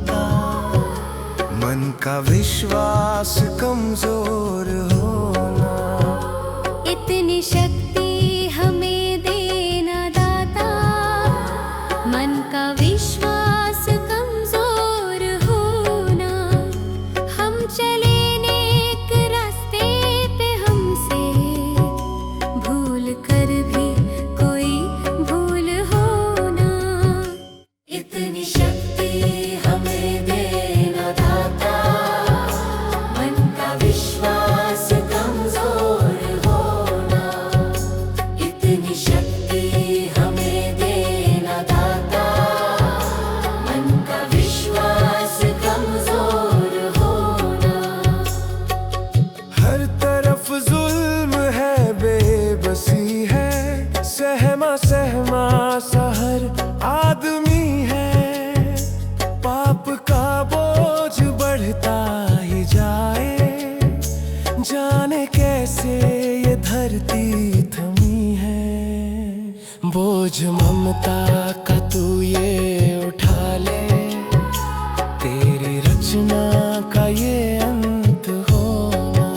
दाता। मन का विश्वास कमजोर होना, इतनी शक्ति हमें देना दाता। मन का विश्वास कमजोर होना, हम चले नेक रास्ते पे, हमसे भूल कर भी कोई भूल होना। इतनी शक्ति हमें देना दाता। मन का विश्वास कमजोर होना, इतनी शक्ति हमें देना दाता। मन का विश्वास कमजोर होना। हर तरफ जुल्म है, बेबसी है, सहमा सहमा सा हर आदमी है। पाप का बोझ बढ़ता ही जाए, जाने कैसे ये धरती थमी है। बोझ ममता का तू ये उठा ले, तेरी रचना का ये अंत होना।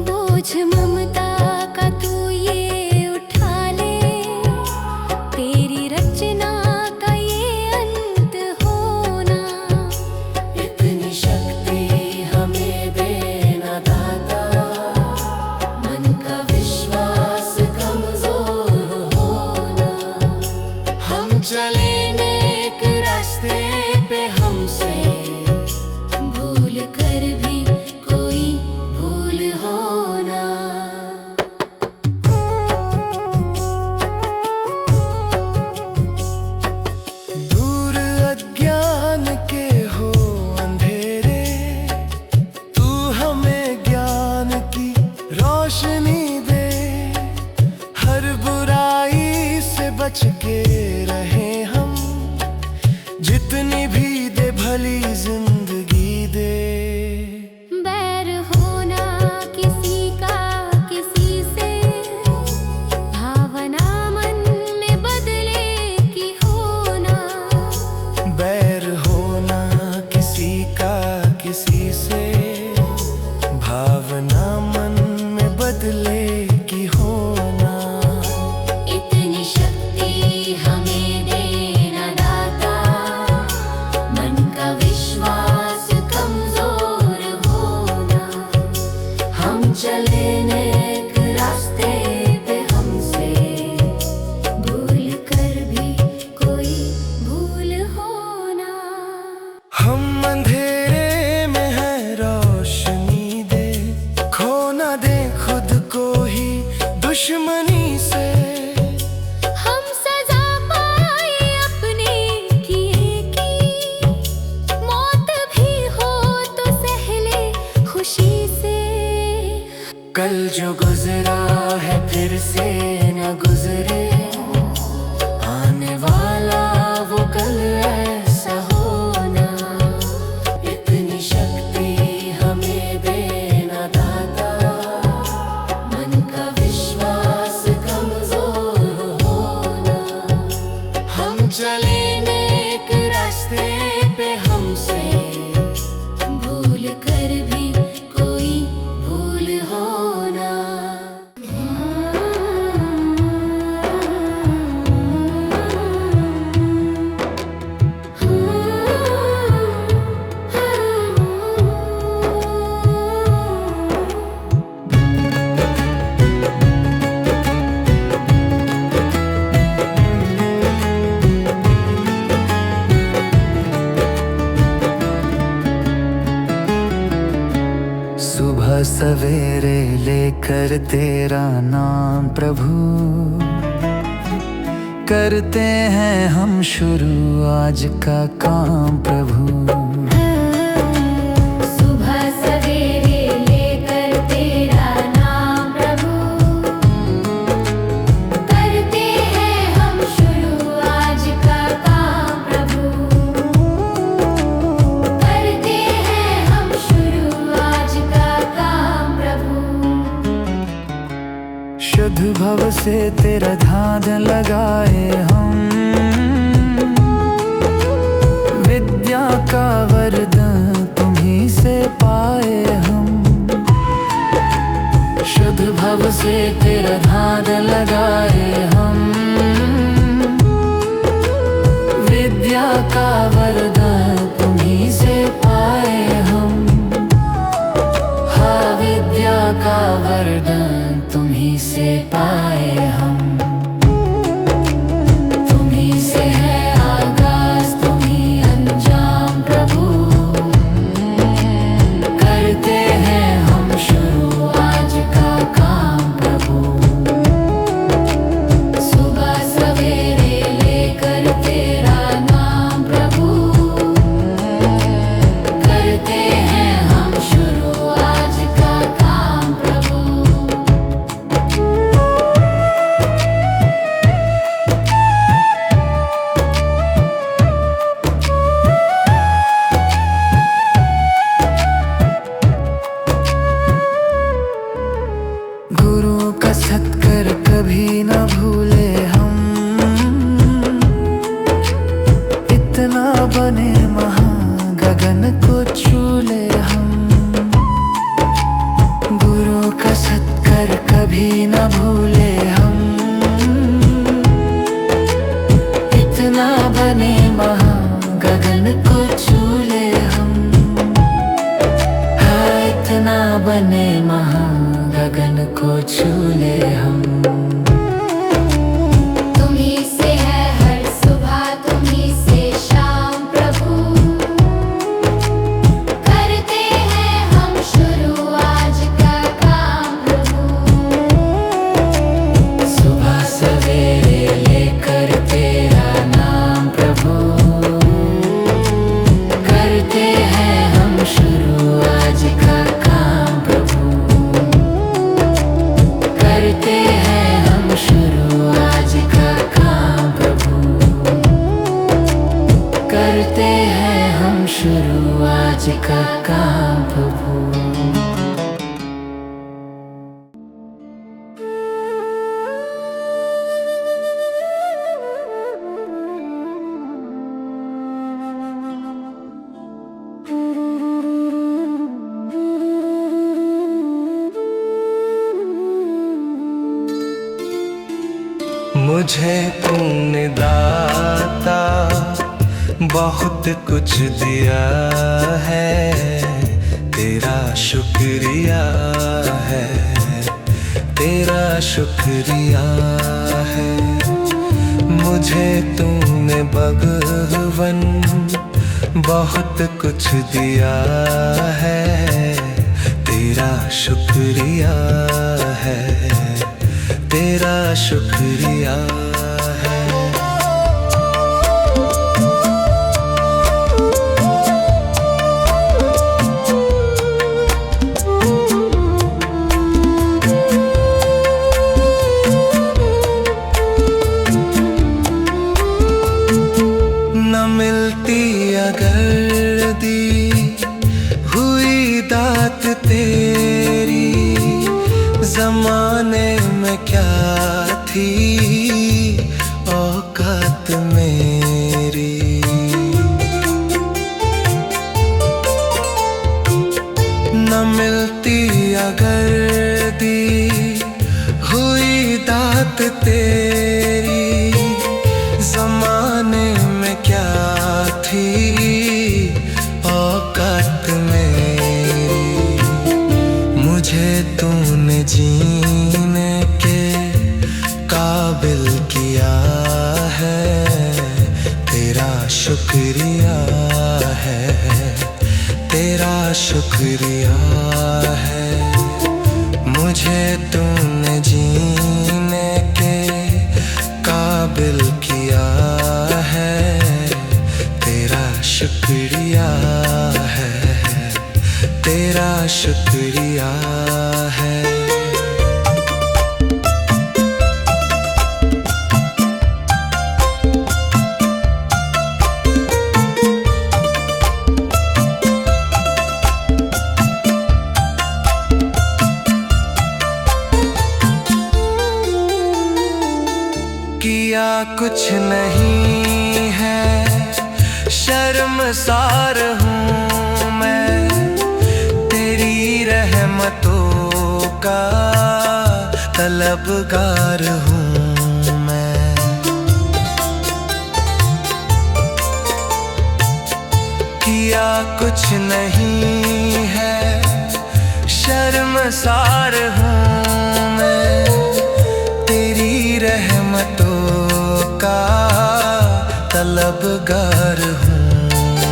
बोझ ममता का तू ये उठा ले, तेरी रचना का ये अंत होना। इतनी शक्ति हमें देना दाता। मन का विश्वास कमजोर होना, हम चले नेक रास्ते पे, हमसे भूल कर भी कोई भूल होना। दूर अज्ञान के हो अंधेरे, तू हमें ज्ञान की रोशनी दे। हर बुराई से बच के रहे हम, जितनी भी दे भली जिंदगी दे। बैर होना किसी का किसी से, भावना मन में बदले की होना। बैर होना किसी का किसी से, भावना मन में बदले की होना। इतनी शक्ति हमें देना दाता। मन का विश्वास कमजोर होना, हम चले नेक रास्ते पे, हमसे भूल कर भी कोई भूल होना। हम अंधेरे में है, रोशनी दे। खो ना दे खुद को ही दुश्मनी से। हम सजा पाए अपने किए की, मौत भी हो तो सहले खुशी से। कल जो गुजरा है फिर से न गुजरे, आने वाला वो कल ऐसा होना। इतनी शक्ति हमें देना दाता। मन का विश्वास कमजोर होना, हम चले नेक रास्ते पे, हमसे भूल कर भी कोई भूल होना। सुबह सवेरे लेकर तेरा नाम प्रभु, करते हैं हम शुरू आज का काम प्रभु। सुबह सवेरे लेकर तेरा नाम प्रभु, करते हैं हम शुरू आज का काम प्रभु। करते हैं हम शुरू आज का काम प्रभु। शुद्ध भव से तेरा ध्यान लगाए हम, विद्या का बने महा गगन को छू ले हम। तुम्ही से है हर सुबह, तुम्ही से शाम प्रभु। करते हैं हम शुरू आज का काम प्रभु। सुबह सवेरे लेकर तेरा नाम प्रभु, करते हैं हम शुरू आज का काम प्रभु। करते हैं हम शुरू आज का काम प्रभु। करते हैं हम शुरू आज का काम प्रभु। मुझे तूने दाता बहुत कुछ दिया है, तेरा शुक्रिया है, तेरा शुक्रिया है। मुझे तूने भगवन बहुत कुछ दिया है, तेरा शुक्रिया है, तेरा शुक्रिया है। न मिलती अगर दी हुई दात तेरी, जमाने में क्या थी औकात मेरी। न मिलती अगर दी हुई दात तेरी, जमाने में क्या थी औकात मेरी। मुझे तूने जीने के काबिल किया है, तेरा शुक्रिया है, तेरा शुक्रिया है। मुझे तूने जीने के काबिल किया है, तेरा शुक्रिया है, तेरा शुक्रिया है। किया कुछ नहीं है, शर्मसार हूँ मैं, तेरी रहमतों का तलबगार हूँ मैं। किया कुछ नहीं है, शर्मसार हूँ मैं, तेरी रहमतों का तलबगार हूँ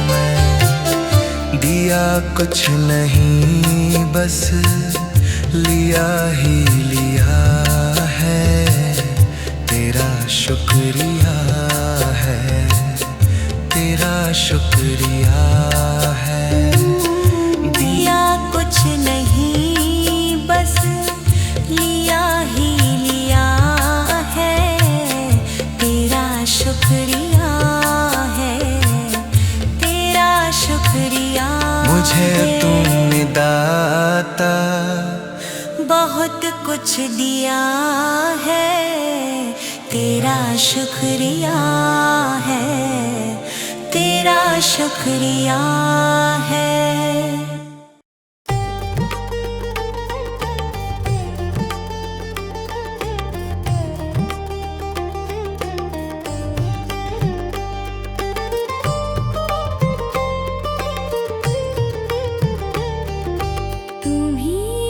मैं। दिया कुछ नहीं बस लिया ही लिया है, तेरा शुक्रिया है, तेरा शुक्रिया है। दिया कुछ नहीं बस लिया ही लिया है, तेरा शुक्रिया है, तेरा शुक्रिया। मुझे तूने दाता बहुत कुछ दिया है, तेरा शुक्रिया है, तेरा शुक्रिया है। तुम्ही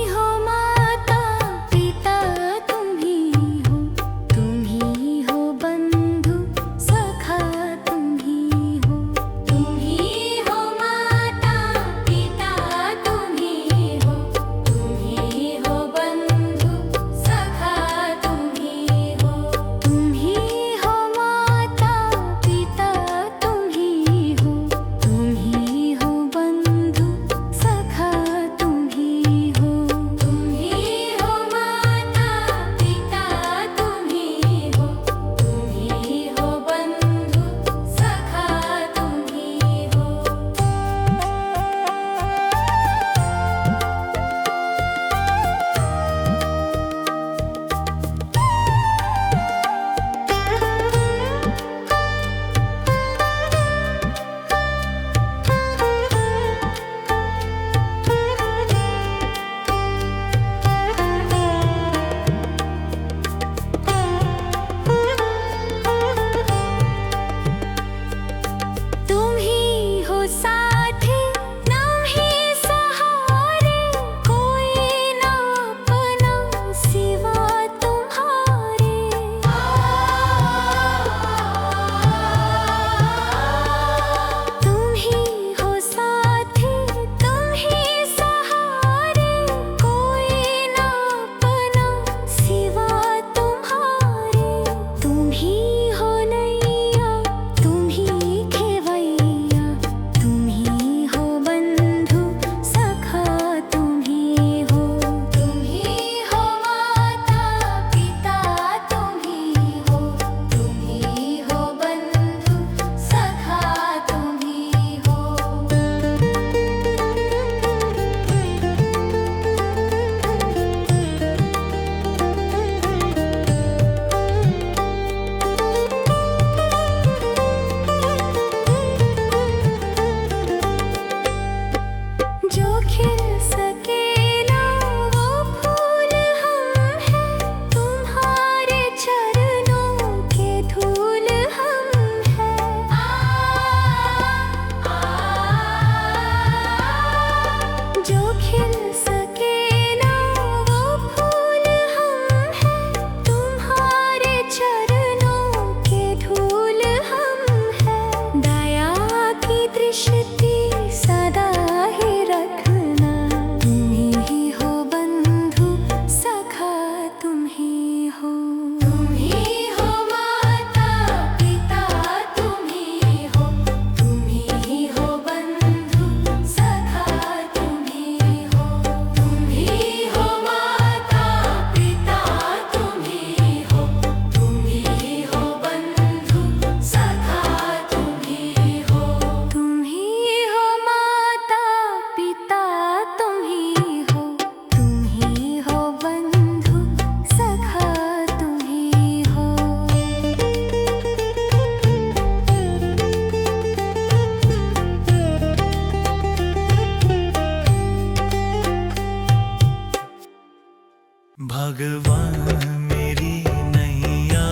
भगवान मेरी नैया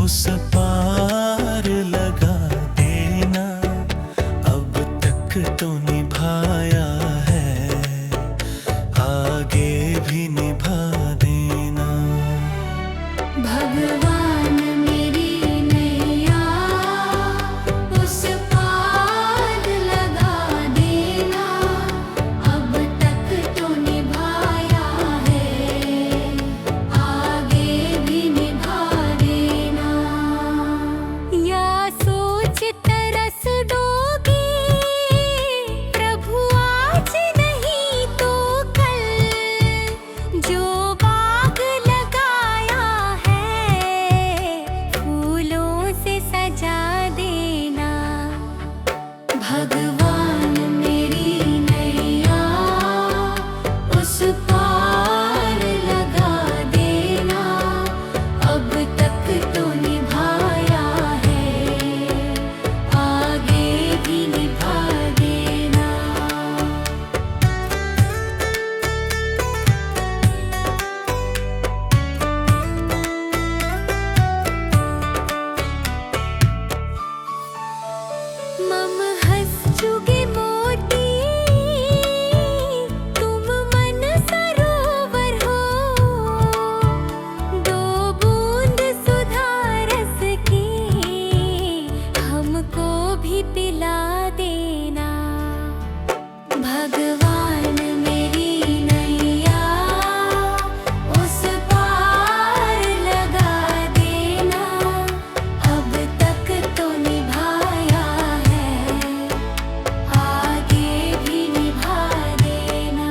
उस पार लगा देना, अब तक तो निभाया है, आगे भी निभा देना। भगवान मेरी नैया उस पार लगा देना, अब तक तो निभाया है, आगे भी निभा देना। या सोच तरस डोगी प्रभु आज नहीं तो कल, जो बाग लगाया है फूलों से सजा देना। भगवान मेरी नैया उस पार लगा देना, अब तक तो निभाया है, आगे भी निभा देना। मम हंस चुगे मोती तुम मन सरोवर हो, दो बूंद सुधा रस की हमको भी पिला देना। भगवान मेरी नैया उस पार लगा देना, अब तक तो निभाया है, आगे भी निभा देना।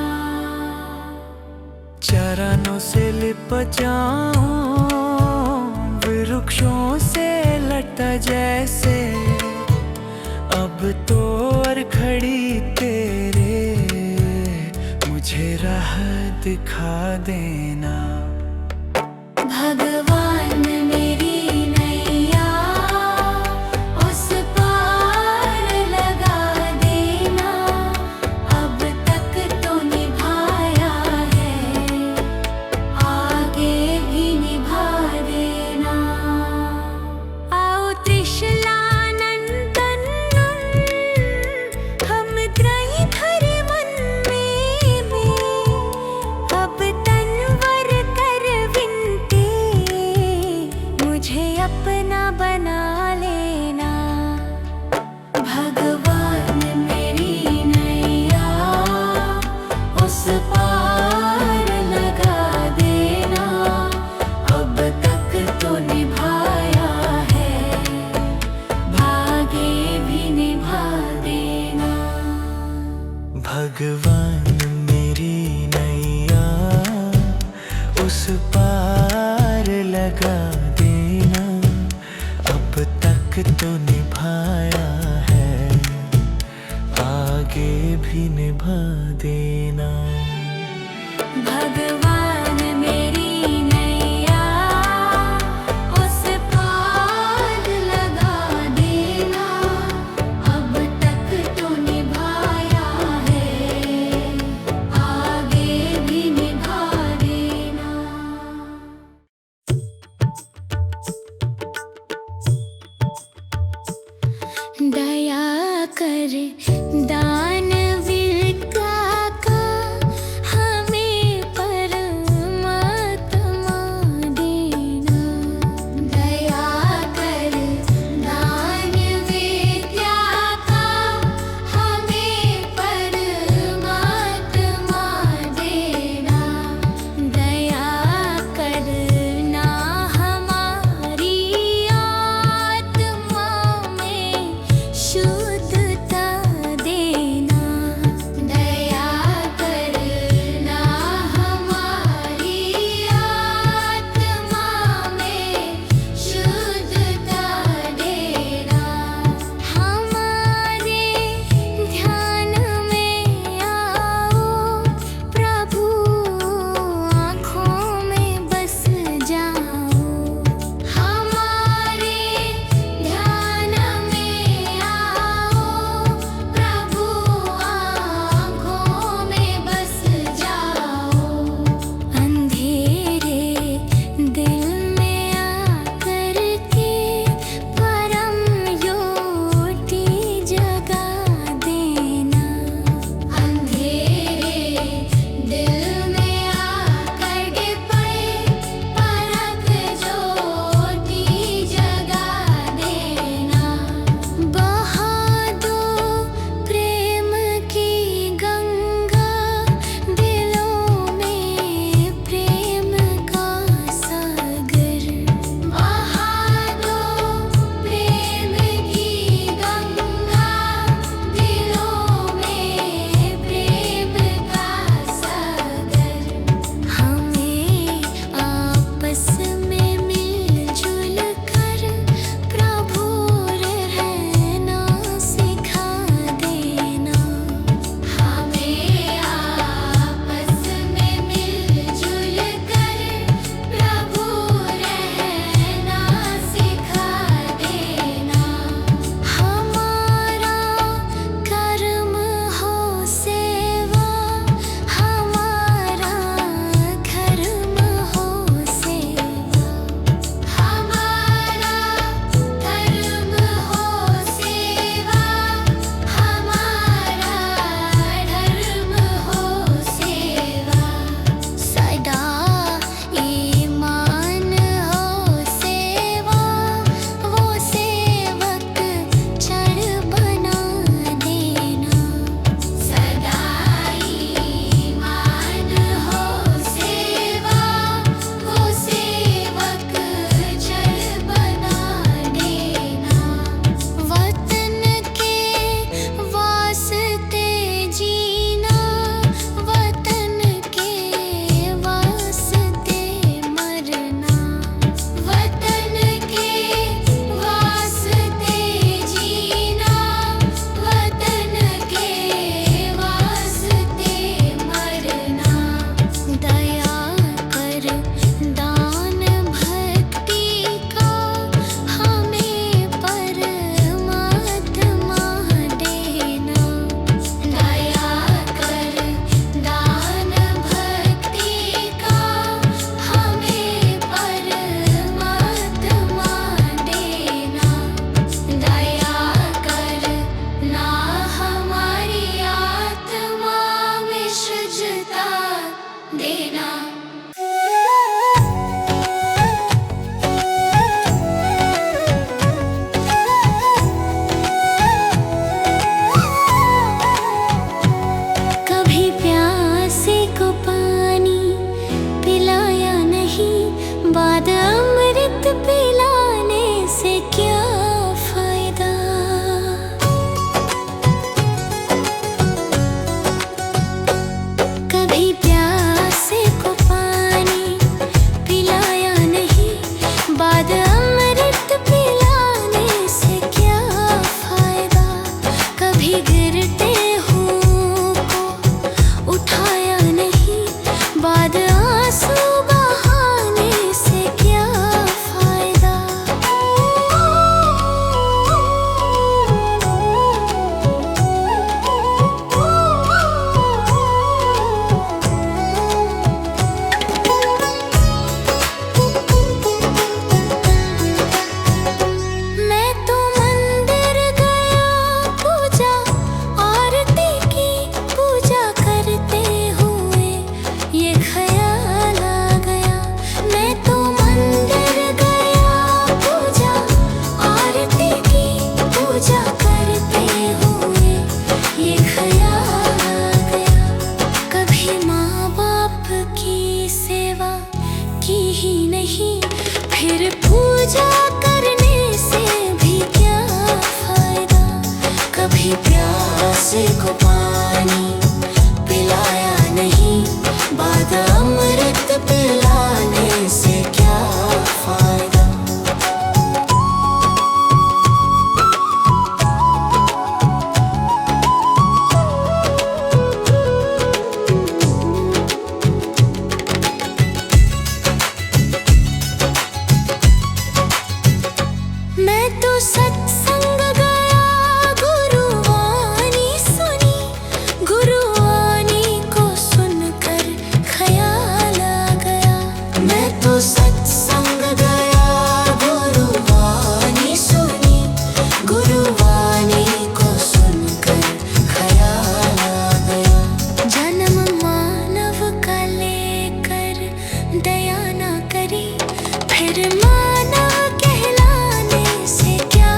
चरणों से लिप जाऊं वृक्षों से लटा जैसे, अब तो और खड़ी तेरे मुझे राह दिखा देना। भगवान मेरी नैया उस पार लगा देना, अब तक तो निभाया है, आगे भी निभा देना। आओ त्रिशलानंदन हम त्रयी धरे मन में, अब तनवर कर विनती मुझे अपना बना लेना। भगवान मेरी नैया उस पार लगा देना, अब तक तो निभाया है, आगे भी निभा देना। भगवान मेरी नैया उस पार लगा देना, अब तक तो निभाया है, आगे भी निभा देना। भगवान मेरी नैया उस पार लगा देना, अब तक तो निभाया है, आगे भी निभा देना। दया कर दानवीर का हमें परमात्मा देना। दया कर दानवीर का हमें परमात्मा देना। दया करना हमारी आत्मा में शुद्धता देना। उठाया नहीं, बाद आंसू बहाने से क्या फायदा। मैं तो मंदिर गया, पूजा आरती की, पूजा करते हुए ये ख्याल आ गया। मैं तो मंदिर गया, पूजा आरती की, पूजा करते हुए ये ख्याल आ गया। कभी माँ बाप की सेवा की ही नहीं, फिर पूजा करने से भी क्या फायदा। कभी प्यासे को पानी पिलाया नहीं, बाद अमृत पिलाने से क्या फायदा। मैं तो सत्संग गया, गुरुवाणी सुनी, गुरुवाणी को सुनकर ख्याल आ गया। मैं तो सत्संग गया, गुरुवाणी सुनी, गुरुवाणी को सुनकर ख्याल आ गया। जन्म मानव का लेकर दया ना करी, फिर मानव कहलाने से क्या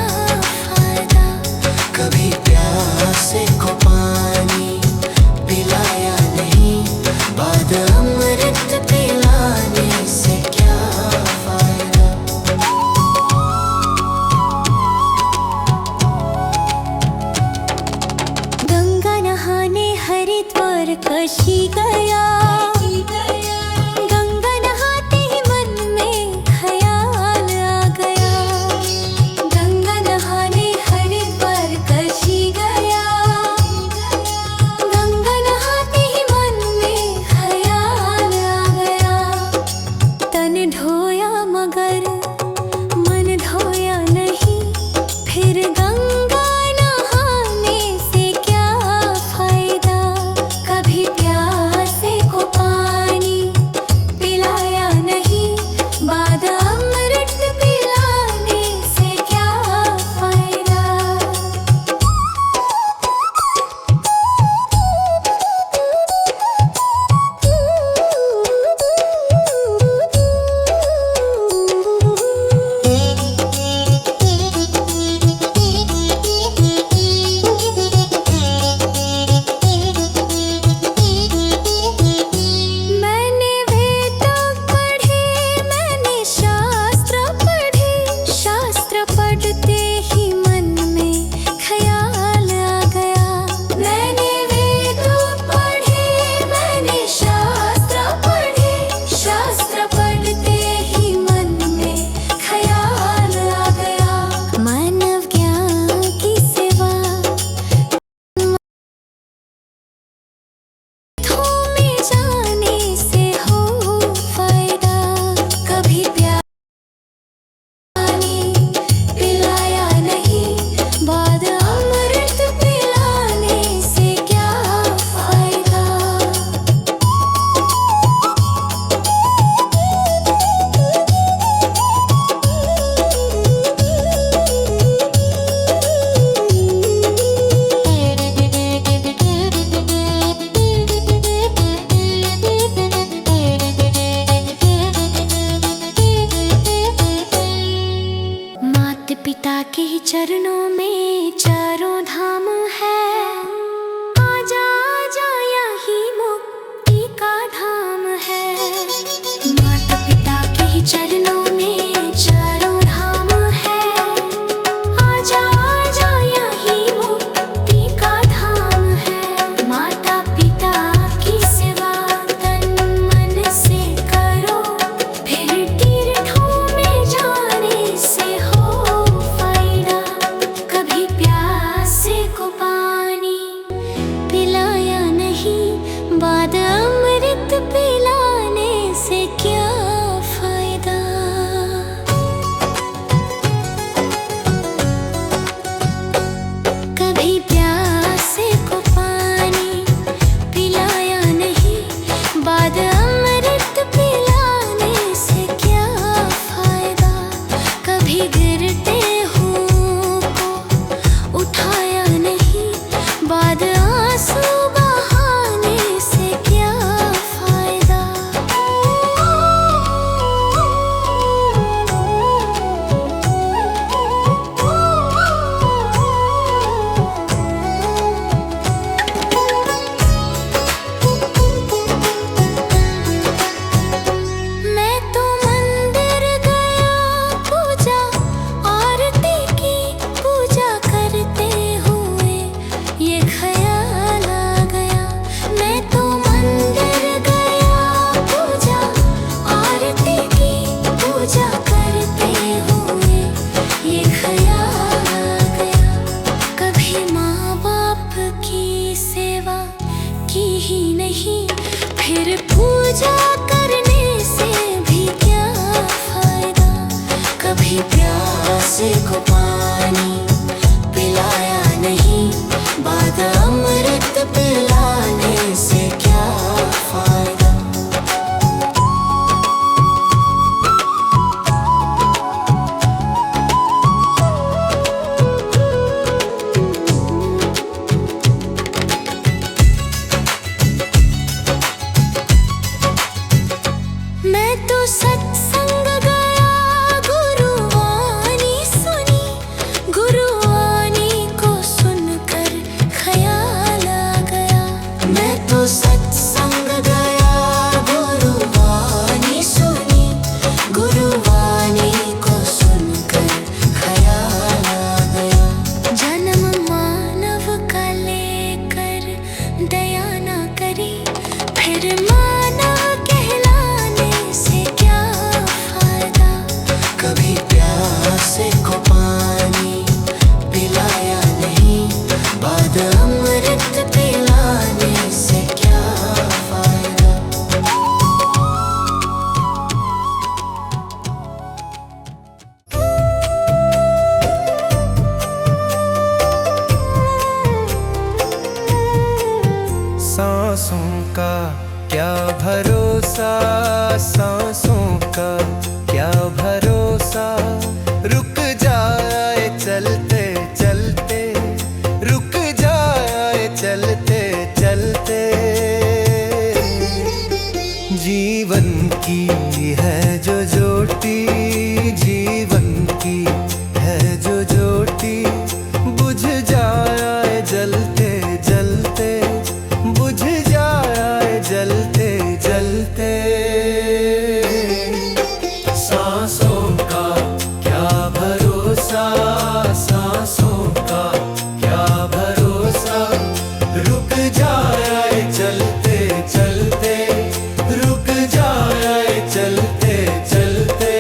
फायदा। कभी प्यासे को पानी पिलाया नहीं, बाद अमृत पिलाने से क्या फायदा। गंगा नहाने हरिद्वार काशी गया, गंगा नहाते ही मन में ख्याल आ गया। गंगा नहाने हरिद्वार काशी गया, गंगा नहाते ही मन में ख्याल आ गया। तन धोया मगर मन धोया नहीं, फिर गंगा नहाने से क्या फायदा। कभी प्यासे को बाद अमृत पिलाने से क्या फायदा। कभी प्यासे को पानी पिलाया नहीं, बाद अमृत पिलाने से क्या फायदा। कभी गिरते हुओं को उठाया नहीं, बाद आंसू बहाने से क्या फायदा। मैं तो मंदिर गया, पूजा आरती की, पूजा करते हुए ये ख्याल आ गया। मैं तो मंदिर गया, पूजा आरती की, पूजा करते हुए ये ख्याल आ गया। कभी माँ बाप की सेवा की ही नहीं, फिर पूजा करने से भी क्या फायदा। कभी प्यासे को पानी पिलाया नहीं, बाद अमृत पिलाने से क्या फायदा। मैं तो सत्संग गया, गुरुवाणी सुनी, गुरुवाणी को सुनकर ख्याल आ गया। मैं तो सत्संग गया, गुरुवाणी सुनी, गुरुवाणी को सुनकर ख्याल आ गया। जन्म मानव का लेकर दया ना करी, फिर मानव कहलाने से क्या फायदा। कभी प्यासे को पानी पिलाया नहीं, बाद अमृत पिलाने से क्या फायदा। सांसों का क्या भरोसा, सांसों का क्या भरोसा। रुक जाए चलते चलते, रुक जाए चलते चलते। जीवन की है जो ज्योति, जीवन की है जो ज्योति, बुझ जाए जलते जलते, बुझ जाए जलते जलते। सांसों का क्या भरोसा, सांसों का क्या भरोसा। रुक जाए चलते चलते, रुक जाए चलते चलते।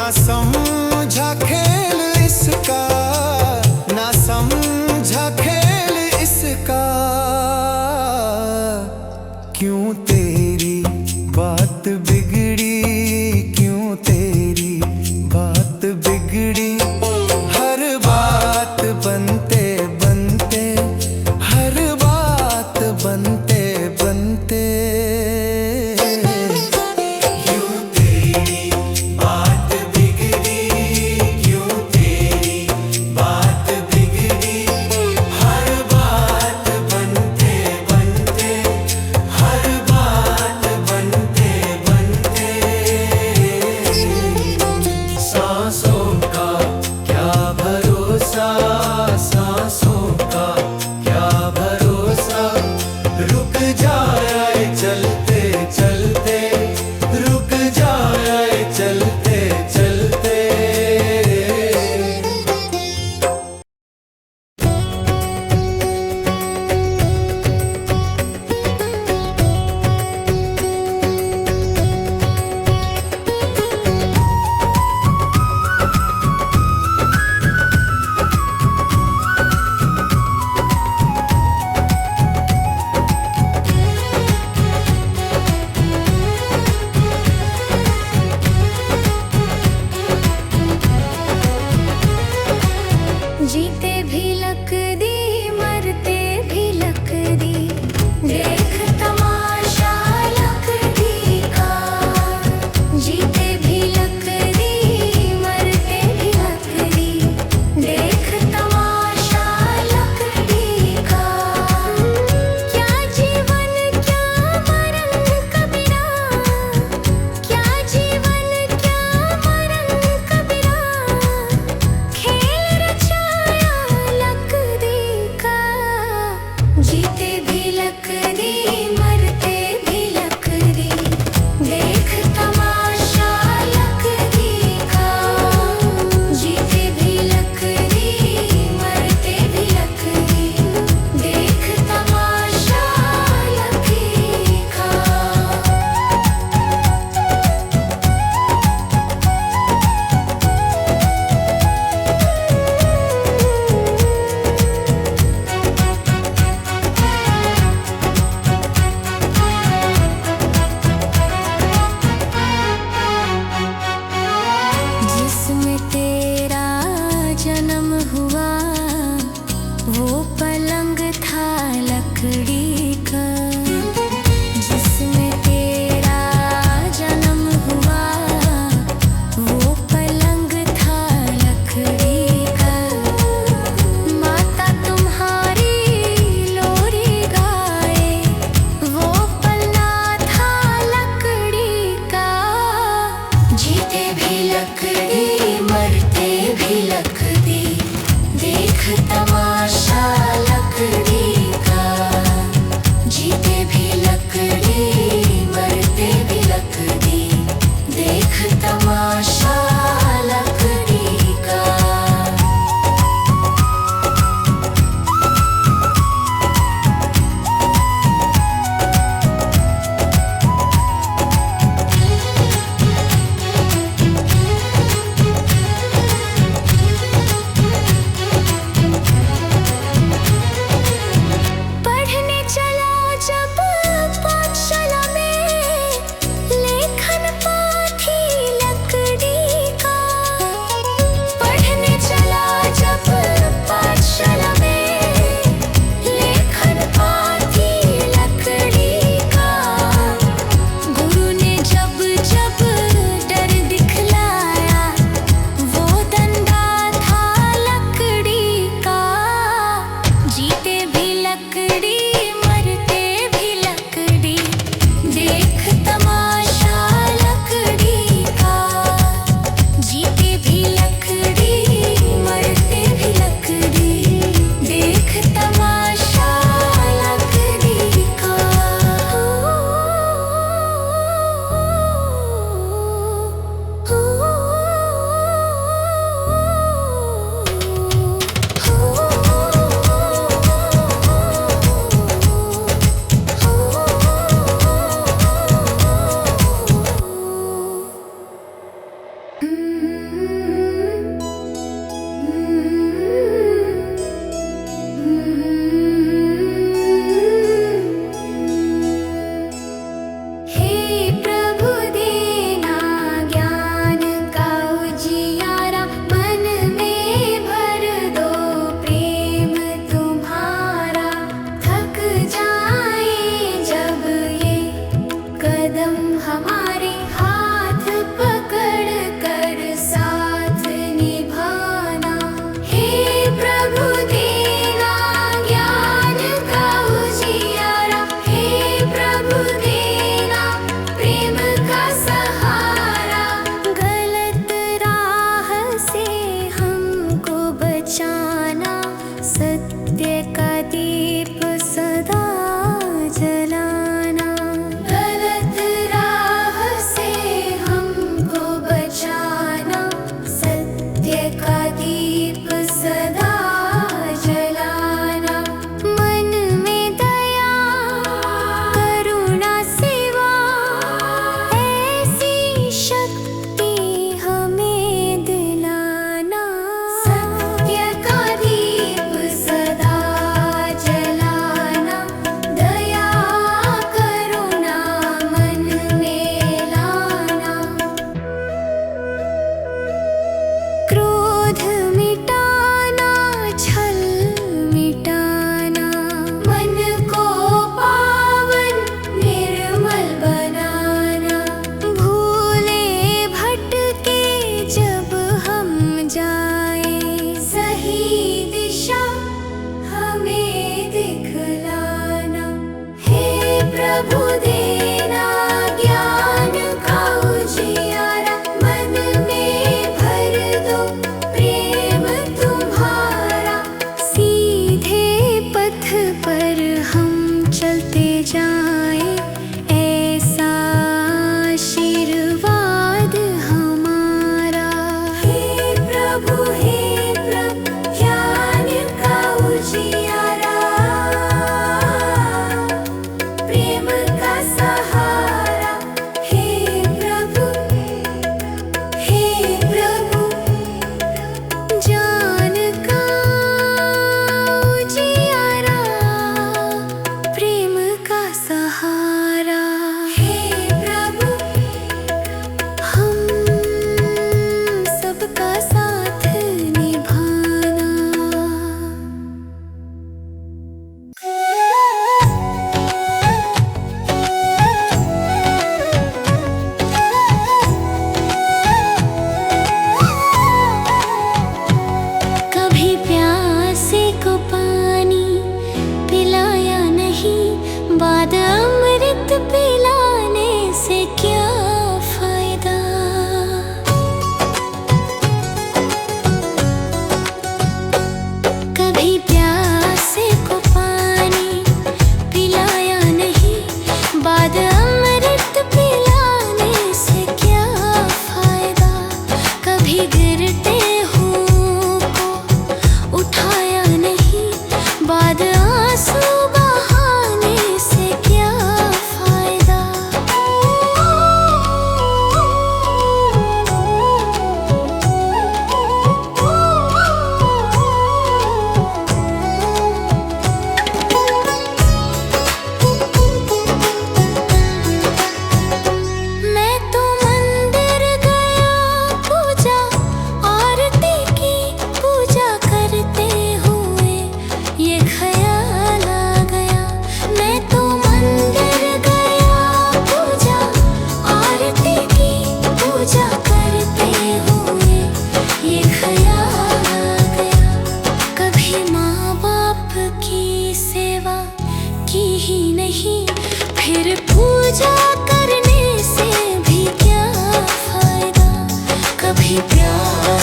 ना समझा खेल इसका, ना समझा खेल इसका। क्यों तेरी बात बिगड़ी, क्यों तेरी बात बिगड़ी। हर बात बनते बनते, हर बात बनते बनते। क्यों तेरी बात बिगड़ी, क्यों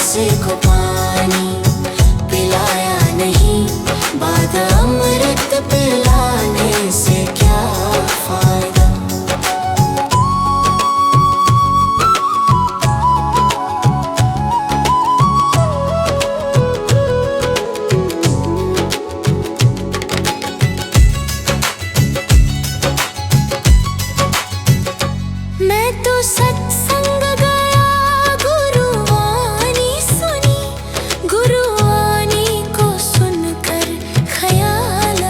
प्यासे को पानी पिलाया नहीं, बाद अमृत पिलाने से क्या फायदा। मैं तो सत्संग गया, गुरुवाणी सुनी, गुरुवाणी को सुनकर ख्याल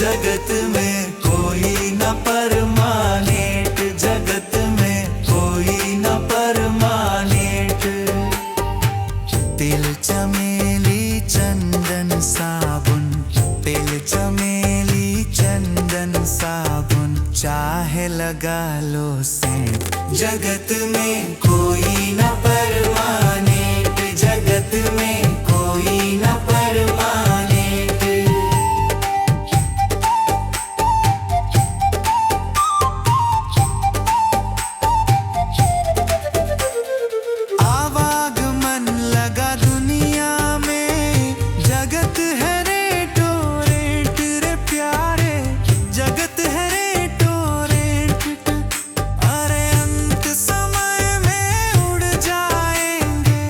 जगत में कोई न परमानेंट, जगत में कोई न परमानेंट। तिल चमेली चंदन साबुन, तिल चमेली चंदन साबुन, चाहे लगा लो सेंट। जगत में कोई न परमानेंट, जगत में कोई न परमानेंट। आवागमन लगा दुनिया में, जगत है रेटो रेट रे प्यारे, जगत है रेटो रेट। अरे अंत समय में उड़ जाएंगे,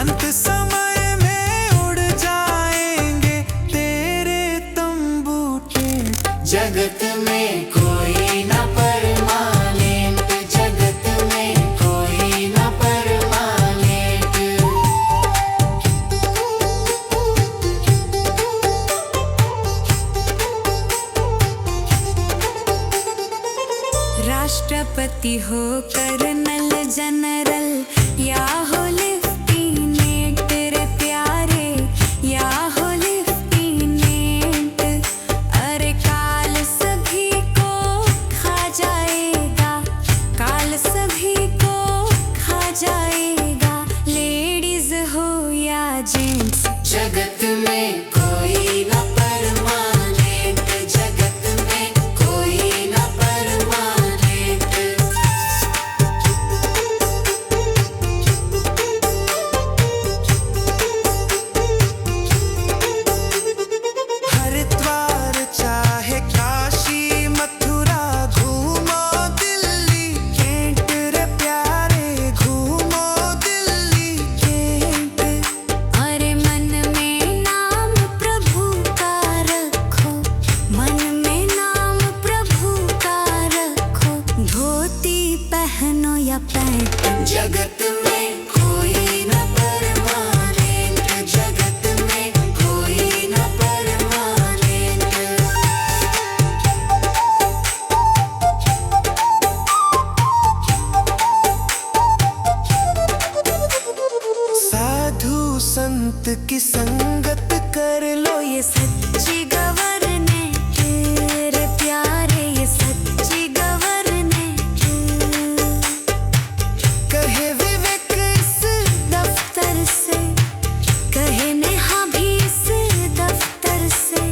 अंत समय में उड़ जाएंगे तेरे तंबू टेंट। जगत में कोई न परमानेंट, जगत में कोई न परमानेंट। राष्ट्रपति हो कर्नल जनरल या हो लेफ्टिनेंट रे प्यारे, या हो लेफ्टिनेंट। अरे काल सभी को खा जाएगा, काल सभी को खा जाएगा, लेडीज हो या जेंट्स। जगत में कोई न परमानेंट, जगत में कोई न परमानेंट। हरिद्वार चाहे काशी मथुरा, घूमो दिल्ली कैंट रे प्यारे, घूमो दिल्ली कैंट। अरे मन में नाम प्रभु का रखो, मन में नाम प्रभु का रखो, धोती पहनो या पैंट। जगत में कोई न परमानेंट, जगत में कोई न परमानेंट। साधु संत की संगत कर लो, ये सच्ची गवर्नेंट रे प्यारे, ये सच्ची गवर्नेंट। कहे विवेक इस दफ्तर से, कहे नेहा भी इस दफ्तर से,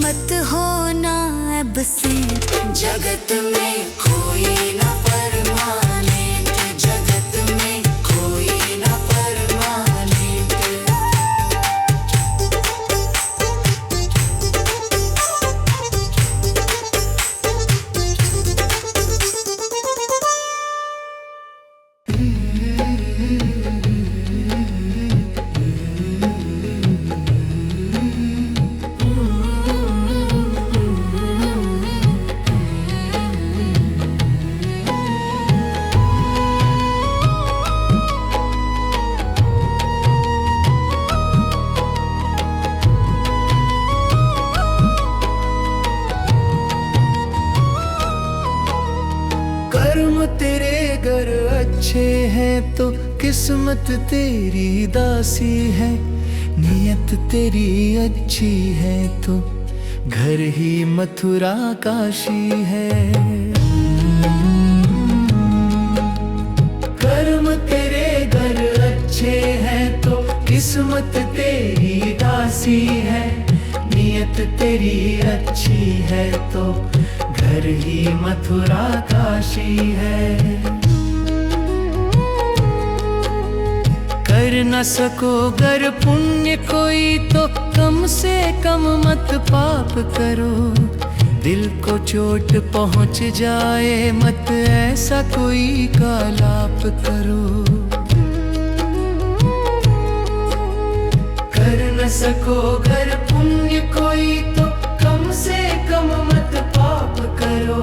मत होना एब्सेंट। जगत में कोई न परमानेंट, जगत में कोई न परमानेंट। कर्म तेरे घर अच्छे हैं तो किस्मत तेरी दासी है, नियत तेरी अच्छी है तो घर ही मथुरा काशी है। कर्म तेरे घर अच्छे हैं तो किस्मत तेरी दासी है, नियत तेरी अच्छी है तो घर ही मथुरा काशी है। कर न सको गर पुण्य कोई तो कम से कम मत पाप करो, दिल को चोट पहुंच जाए मत ऐसा कोई कालाप करो। कर न सको गर पुण्य कोई तो कम से कम मत पाप करो,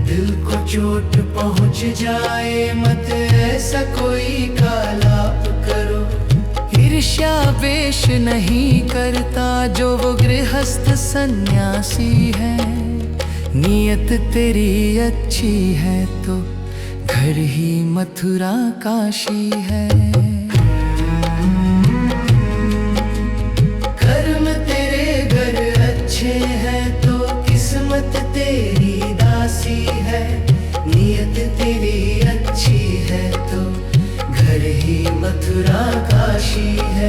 दिल को चोट पहुंच जाए मत ऐसा कोई कालाप करो। ईर्ष्या वेश्यावेश नहीं करता जो वो गृहस्थ सन्यासी है। नियत तेरी अच्छी है तो घर ही मथुरा काशी है। कर्म तेरे घर अच्छे हैं तो किस्मत तेरी दासी है। नियत तेरी अच्छी है तो घर ही मथुरा काशी है।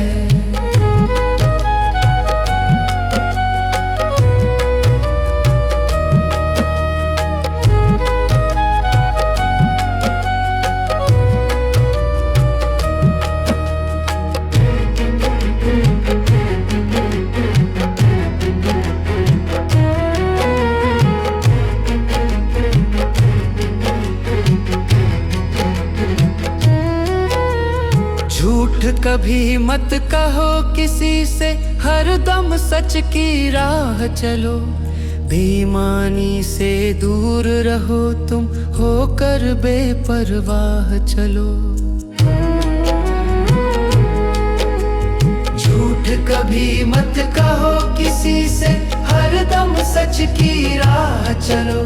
झूठ कभी मत कहो किसी से, हरदम सच की राह चलो। बेईमानी से दूर रहो तुम, होकर बेपरवाह चलो। झूठ कभी मत कहो किसी से, हरदम सच की राह चलो।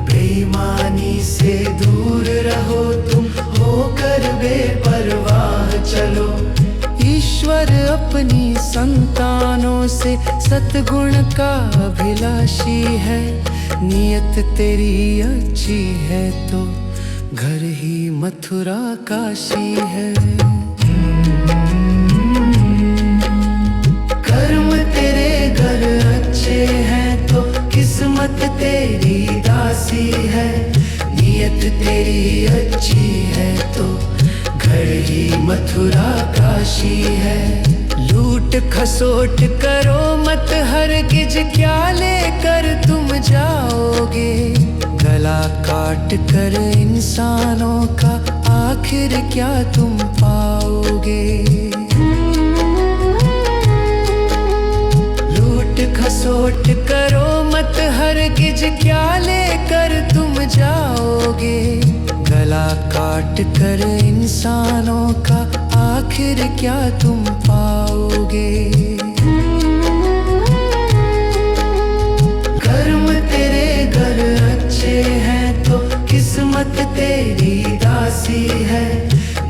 बेईमानी से दूर रहो तुम, होकर बेपरवाह चलो। ईश्वर अपनी संतानों से सतगुण का अभिलाषी है। नियत तेरी अच्छी है तो घर ही मथुरा काशी है। कर्म तेरे घर अच्छे हैं तो किस्मत तेरी दासी है। नियत तेरी अच्छी है तो घर ही मथुरा काशी है। लूट खसोट करो मत हरगिज, क्या लेकर तुम जाओगे। गला काट कर इंसानों का आखिर क्या तुम पाओगे। लूट खसोट करो मत हरगिज, क्या लेकर तुम जाओगे। गला काट कर इंसानों का आखिर क्या तुम पाओगे। कर्म तेरे घर अच्छे हैं तो किस्मत तेरी दासी है।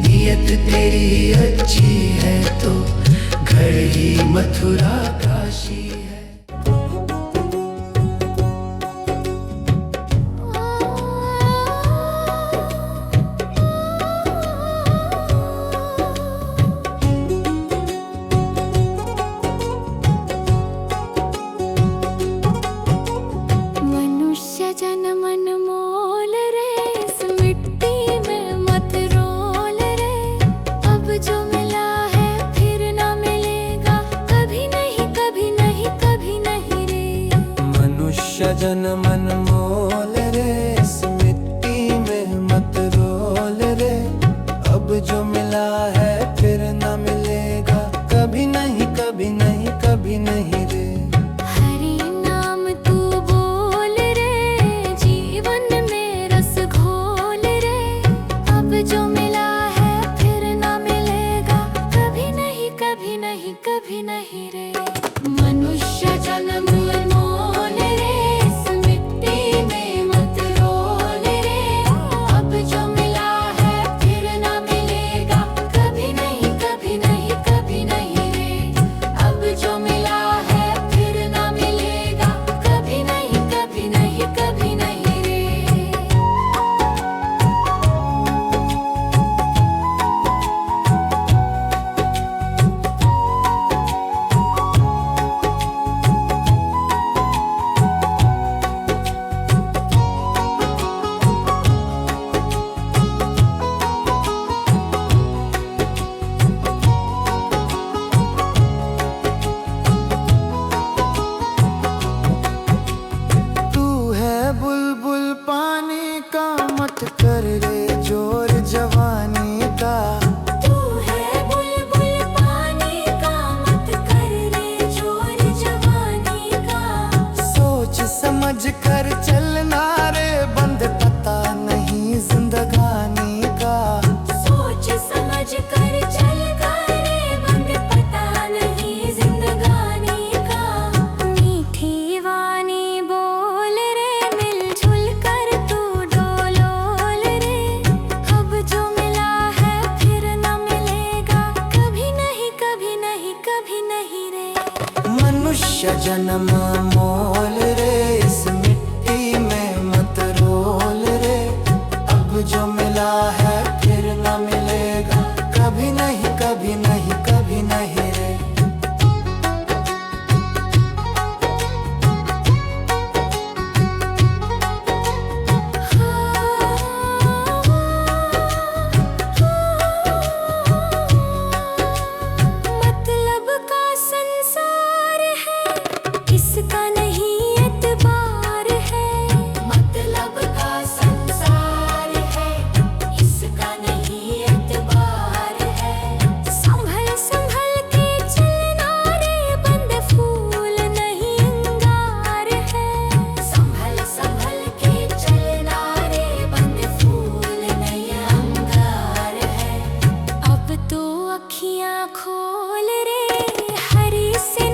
नियत तेरी अच्छी है तो घर ही मथुरा काशी है। जन मन मोल रे, इस मिट्टी में मत रोल रे। अब जो मिला है फिर न मिलेगा, कभी नहीं कभी नहीं कभी नहीं रे। हरि नाम तू बोल रे, जीवन में रस घोल रे। अब जो मिला है फिर न मिलेगा, कभी नहीं कभी नहीं कभी नहीं रे। मनुष्य जन्म अनमोल रे, इस मिट्टी हमेशा जन्म मोल रे, इस मिट्टी में मत रोल रे। अब जो मिला है फिर न मिलेगा, कभी नहीं कभी नहीं कभी नहीं रे। मतलब का संसार है, इसका नहीं एतबार है। मतलब का संसार है, इसका नहीं एतबार है। संभल संभल के चलना रे, बंद फूल नहीं अंगार है। संभल संभल के चलना रे, बंद फूल नहीं अंगार है। अब तो अखियां खोल रे, हरी से